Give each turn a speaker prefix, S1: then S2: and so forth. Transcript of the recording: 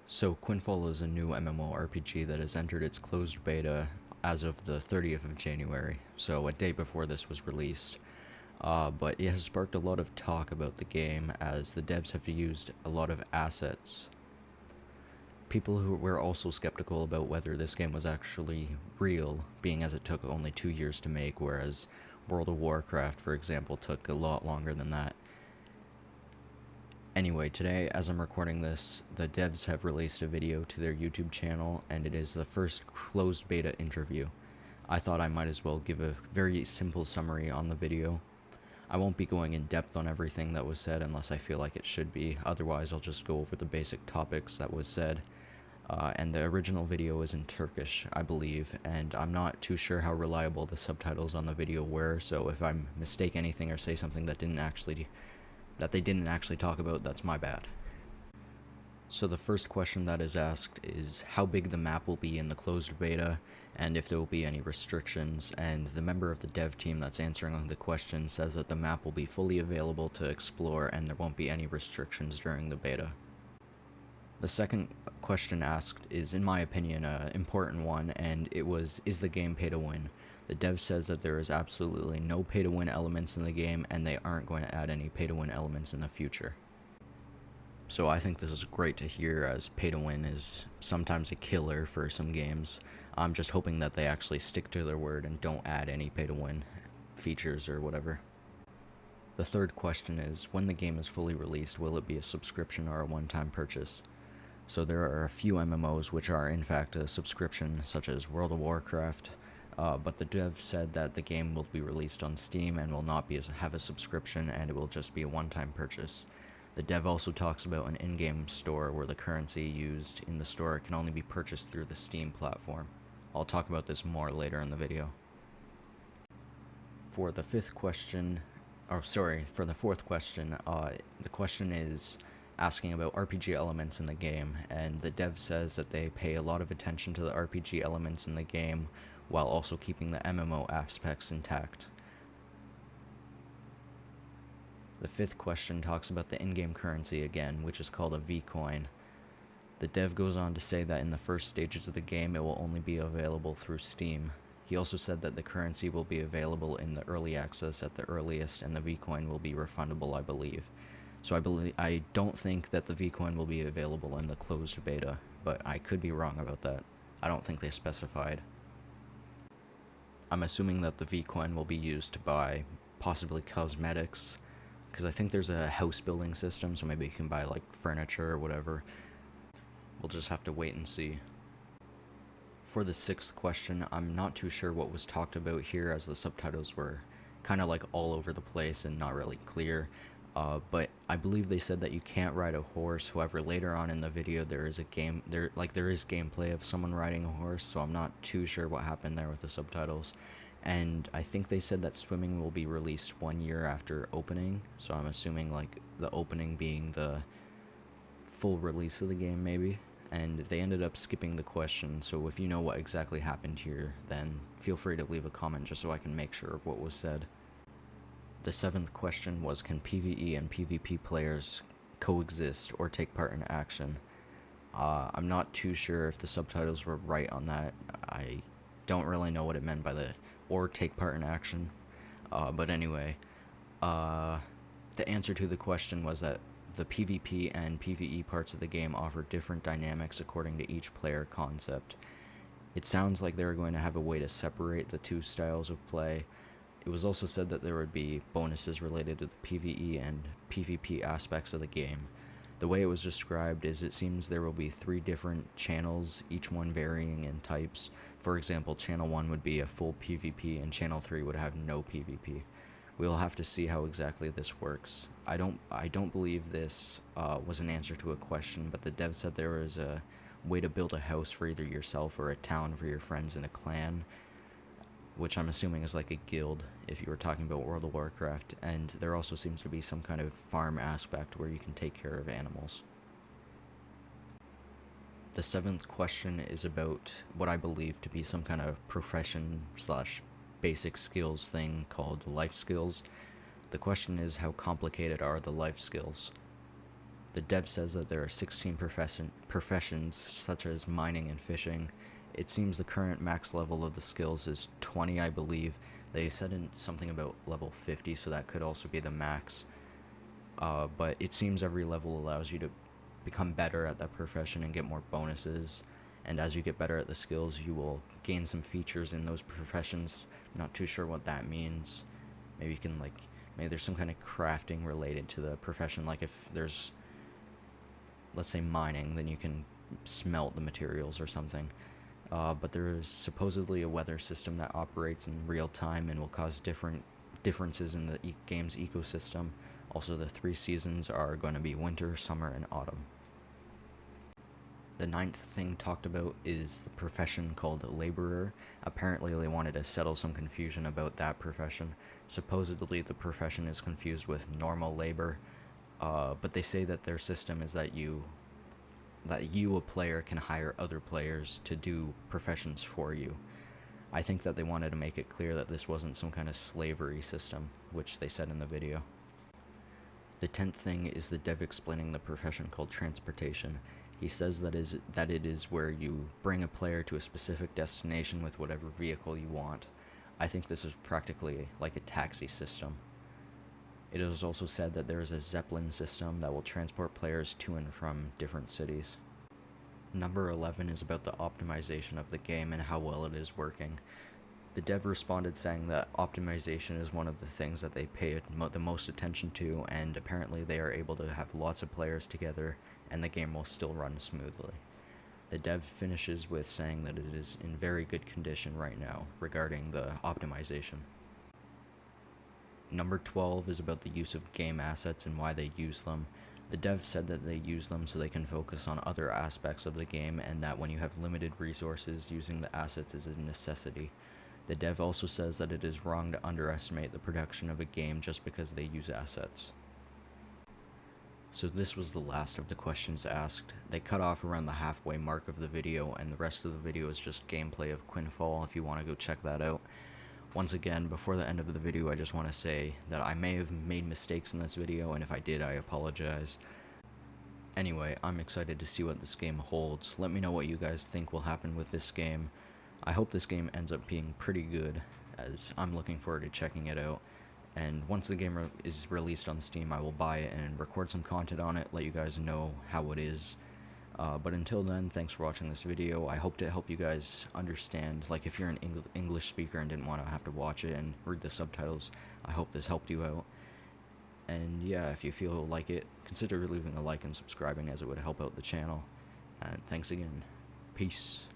S1: So Quinfall is a new MMORPG that has entered its closed beta as of the 30th of January, so a day before this was released. But it has sparked a lot of talk about the game as the devs have used a lot of assets. People who were also skeptical about whether this game was actually real, being as it took only 2 years to make, whereas World of Warcraft, for example, took a lot longer than that. Anyway, today, as I'm recording this, the devs have released a video to their YouTube channel, and it is the first closed beta interview. I thought I might as well give a very simple summary on the video. I won't be going in depth on everything that was said unless I feel like it should be, otherwise I'll just go over the basic topics that was said. And the original video is in Turkish, I believe, and I'm not too sure how reliable the subtitles on the video were, so if I mistake anything or say something that they didn't actually talk about, that's my bad. So the first question that is asked is how big the map will be in the closed beta, and if there will be any restrictions, and the member of the dev team that's answering the question says that the map will be fully available to explore and there won't be any restrictions during the beta. The second question asked is, in my opinion, an important one, and it was, is the game pay to win? The dev says that there is absolutely no pay-to-win elements in the game, and they aren't going to add any pay-to-win elements in the future. So I think this is great to hear, as pay-to-win is sometimes a killer for some games. I'm just hoping that they actually stick to their word and don't add any pay-to-win features or whatever. The third question is, when the game is fully released, will it be a subscription or a one-time purchase? So there are a few MMOs which are in fact a subscription, such as World of Warcraft, but the dev said that the game will be released on Steam and will not have a subscription, and it will just be a one-time purchase. The dev also talks about an in-game store where the currency used in the store can only be purchased through the Steam platform. I'll talk about this more later in the video. For the fourth question, the question is asking about RPG elements in the game, and the dev says that they pay a lot of attention to the RPG elements in the game while also keeping the MMO aspects intact. The fifth question talks about the in-game currency again, which is called a V-coin. The dev goes on to say that in the first stages of the game it will only be available through Steam. He also said that the currency will be available in the early access at the earliest, and the V-coin will be refundable, I believe. So I don't think that the V-coin will be available in the closed beta, but I could be wrong about that. I don't think they specified. I'm assuming that the V-coin will be used to buy possibly cosmetics, because I think there's a house building system, so maybe you can buy like furniture or whatever. We'll just have to wait and see. For the sixth question, I'm not too sure what was talked about here, as the subtitles were kind of like all over the place and not really clear. But I believe they said that you can't ride a horse. However, later on in the video there is gameplay of someone riding a horse, so I'm not too sure what happened there with the subtitles. And I think they said that swimming will be released 1 year after opening, so I'm assuming like the opening being the full release of the game maybe. And they ended up skipping the question, so if you know what exactly happened here, then feel free to leave a comment just so I can make sure of what was said. The seventh question was, can PvE and PvP players coexist or take part in action? I'm not too sure if the subtitles were right on that. I don't really know what it meant by the or take part in action. But anyway, the answer to the question was that the PvP and PvE parts of the game offer different dynamics according to each player concept. It sounds like they were going to have a way to separate the two styles of play. It was also said that there would be bonuses related to the PvE and PvP aspects of the game. The way it was described is it seems there will be 3 different channels, each one varying in types. For example, channel 1 would be a full PvP and channel 3 would have no PvP. We'll have to see how exactly this works. I don't believe this was an answer to a question, but the dev said there was a way to build a house for either yourself or a town for your friends in a clan, which I'm assuming is like a guild if you were talking about World of Warcraft, and there also seems to be some kind of farm aspect where you can take care of animals. The seventh question is about what I believe to be some kind of profession / basic skills thing called life skills. The question is, how complicated are the life skills? The dev says that there are 16 professions such as mining and fishing. It seems the current max level of the skills is 20, I believe. They said in something about level 50, so that could also be the max. But it seems every level allows you to become better at that profession and get more bonuses. And as you get better at the skills, you will gain some features in those professions. I'm not too sure what that means. Maybe you can, maybe there's some kind of crafting related to the profession. Like if there's, let's say, mining, then you can smelt the materials or something. But there is supposedly a weather system that operates in real time and will cause differences in the game's ecosystem. Also, the 3 seasons are going to be winter, summer, and autumn. The 9th thing talked about is the profession called laborer. Apparently they wanted to settle some confusion about that profession. Supposedly the profession is confused with normal labor, but they say that their system is that you, a player, can hire other players to do professions for you. I think that they wanted to make it clear that this wasn't some kind of slavery system, which they said in the video. The 10th thing is the dev explaining the profession called transportation. He says that it is where you bring a player to a specific destination with whatever vehicle you want. I think this is practically like a taxi system. It is also said that there is a Zeppelin system that will transport players to and from different cities. Number 11 is about the optimization of the game and how well it is working. The dev responded saying that optimization is one of the things that they pay the most attention to, and apparently they are able to have lots of players together and the game will still run smoothly. The dev finishes with saying that it is in very good condition right now regarding the optimization. Number 12 is about the use of game assets and why they use them. The dev said that they use them so they can focus on other aspects of the game, and that when you have limited resources, using the assets is a necessity. The dev also says that it is wrong to underestimate the production of a game just because they use assets. So this was the last of the questions asked. They cut off around the halfway mark of the video, and the rest of the video is just gameplay of Quinfall if you want to go check that out. Once again, before the end of the video, I just want to say that I may have made mistakes in this video, and if I did, I apologize. Anyway, I'm excited to see what this game holds. Let me know what you guys think will happen with this game. I hope this game ends up being pretty good, as I'm looking forward to checking it out. And once the game is released on Steam, I will buy it and record some content on it, let you guys know how it is. But until then, thanks for watching this video. I hope to help you guys understand, like if you're an English speaker and didn't want to have to watch it and read the subtitles, I hope this helped you out. And yeah, if you feel like it, consider leaving a like and subscribing, as it would help out the channel. And thanks again. Peace.